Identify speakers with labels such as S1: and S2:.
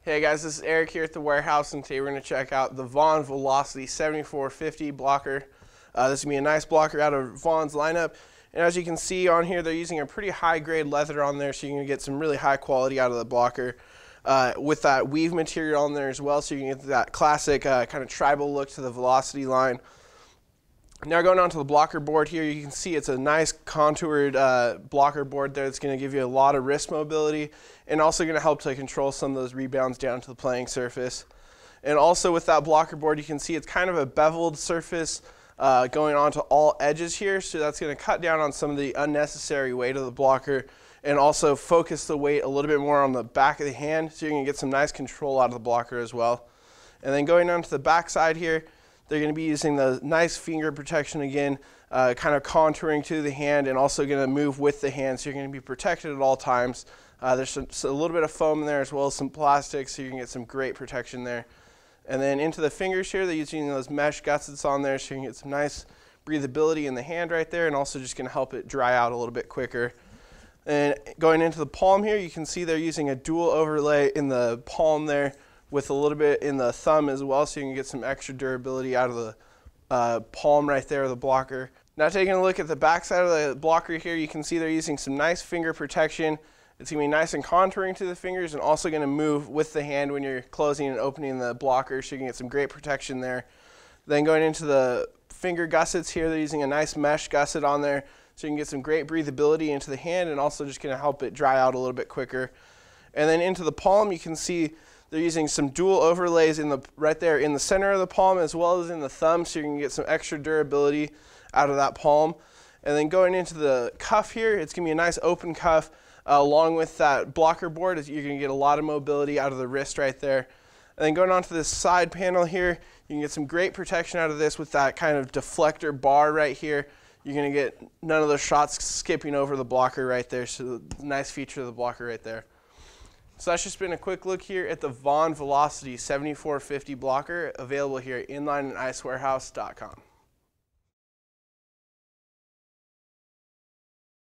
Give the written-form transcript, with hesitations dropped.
S1: Hey guys, this is Eric here at the warehouse, and today we're going to check out the Vaughn Velocity 7450 blocker. This is going to be a nice blocker out of Vaughn's lineup, and as you can see on here, they're using a pretty high grade leather on there, so you're going to get some really high quality out of the blocker with that weave material on there as well, so you can get that classic kind of tribal look to the Velocity line. Now going on to the blocker board here, you can see it's a nice contoured blocker board there that's going to give you a lot of wrist mobility and also going to help to control some of those rebounds down to the playing surface. And also with that blocker board, you can see it's kind of a beveled surface going onto all edges here, so that's going to cut down on some of the unnecessary weight of the blocker and also focus the weight a little bit more on the back of the hand, so you're going to get some nice control out of the blocker as well. And then going down to the back side here, they're going to be using the nice finger protection again, kind of contouring to the hand and also going to move with the hand, so you're going to be protected at all times. There's a little bit of foam in there as well as some plastic, so you can get some great protection there. And then into the fingers here, they're using those mesh gussets on there, so you can get some nice breathability in the hand right there and also just going to help it dry out a little bit quicker. And going into the palm here, you can see they're using a dual overlay in the palm there, with a little bit in the thumb as well, so you can get some extra durability out of the palm right there, the blocker. Now taking a look at the back side of the blocker here, you can see they're using some nice finger protection. It's going to be nice and contouring to the fingers and also going to move with the hand when you're closing and opening the blocker, so you can get some great protection there. Then going into the finger gussets here, they're using a nice mesh gusset on there, so you can get some great breathability into the hand and also just going to help it dry out a little bit quicker. And then into the palm, you can see they're using some dual overlays right there in the center of the palm as well as in the thumb, so you can get some extra durability out of that palm. And then going into the cuff here, it's going to be a nice open cuff along with that blocker board. You're going to get a lot of mobility out of the wrist right there. And then going on to this side panel here, you can get some great protection out of this with that kind of deflector bar right here. You're going to get none of those shots skipping over the blocker right there, so nice feature of the blocker right there. So that's just been a quick look here at the Vaughn Velocity 7450 blocker, available here at inlineandicewarehouse.com.